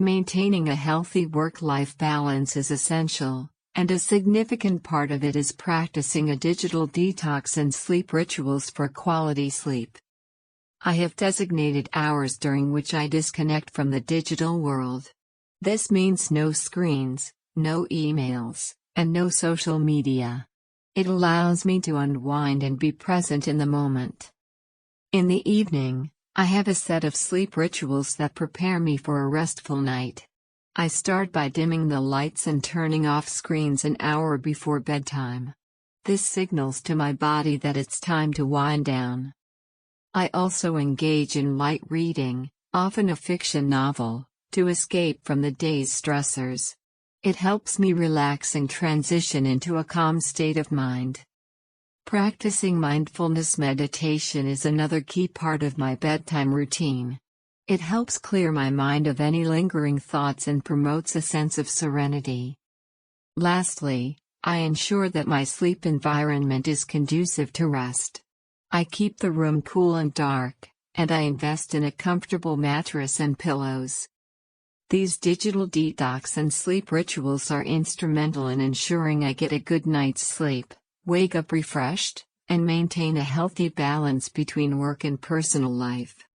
Maintaining a healthy work-life balance is essential, and a significant part of it is practicing a digital detox and sleep rituals for quality sleep. I have designated hours during which I disconnect from the digital world. This means no screens, no emails, and no social media. It allows me to unwind and be present in the moment. In the evening, I have a set of sleep rituals that prepare me for a restful night. I start by dimming the lights and turning off screens an hour before bedtime. This signals to my body that it's time to wind down. I also engage in light reading, often a fiction novel, to escape from the day's stressors. It helps me relax and transition into a calm state of mind. Practicing mindfulness meditation is another key part of my bedtime routine. It helps clear my mind of any lingering thoughts and promotes a sense of serenity. Lastly, I ensure that my sleep environment is conducive to rest. I keep the room cool and dark, and I invest in a comfortable mattress and pillows. These digital detox and sleep rituals are instrumental in ensuring I get a good night's sleep, wake up refreshed, and maintain a healthy balance between work and personal life.